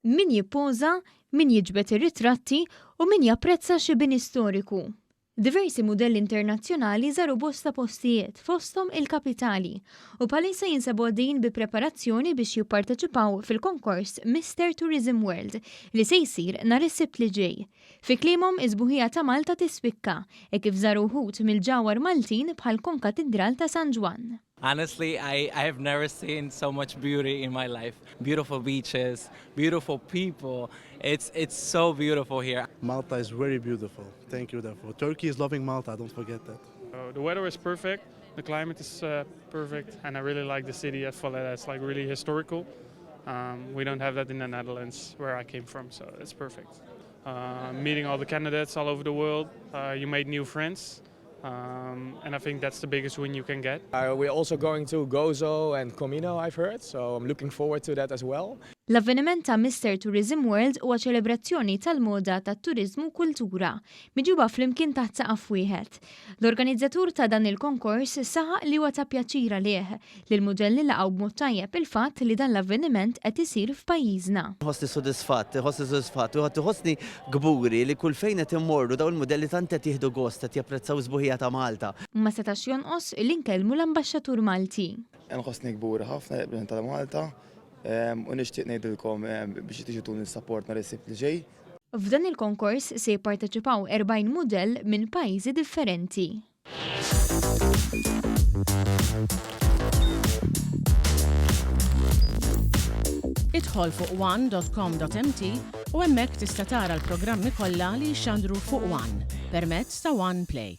min jippoża, min jiġbed ir-ritratti u min japprezza xi bin istoriku. Diversi Mudelli Internazzjonali żaru bosta postijiet fosthom il-kapitali u bħalissa jinsabu għaddejjin bi preparazzjoni biex jipparteċipaw fil-konkors Mr. Tourism World li se jsir nhar is-Sibt li ġej. Fi kliemuhom is-Sbuħija ta' Malta tispikka kif żaru wħud mill-ġawhar Maltin bħal Kon-Katidral ta' San Ġwann. Honestly, I have never seen so much beauty in my life. Beautiful beaches, beautiful people. It's so beautiful here. Malta is very beautiful. Thank you, therefore. Turkey is loving Malta, don't forget that. The weather is perfect, the climate is perfect, and I really like the city as well. It's like really historical. We don't have that in the Netherlands, where I came from, so it's perfect. Meeting all the candidates all over the world, you made new friends. And I think that's the biggest win you can get. We're also going to Gozo and Comino, I've heard, so I'm looking forward to that as well. L-avveniment ta' Mr. Tourism World huwa ċelebrazzjoni tal-moda tat-turiżmu u kultura, miġuba flimkien taħt saqaf wieħed. L-organizzatur ta' dan il-konkors saħaq li huwa ta' pjaċir għalih li l-mudelli laqgħu b'mod tajjeb il-fatt li dan l-avveniment qed isir f'pajjiżna. Ħossni sodisfatt, u ħossni gburi li kull fejn qed immorru dawn il-mudelli tant qed jieħdu gost qed japprezzaw is-Sbuħija ta' Malta. Ma setax jonqos li nkellmu l-ambaxxatur Malti. Nħossni gburi ħafna qbel ta' Malta. U nixtieq ngħidilkom biex tiġu tuni s-support nhar is-Sibt li ġej. F'dan il-konkors se jipparteċipaw 40 mudell minn pajjiżi differenti. Idħol fuq one.com.mt u hemmhekk tista' tara l-programmi kollha li jxandru fuq One permezz ta' One Play.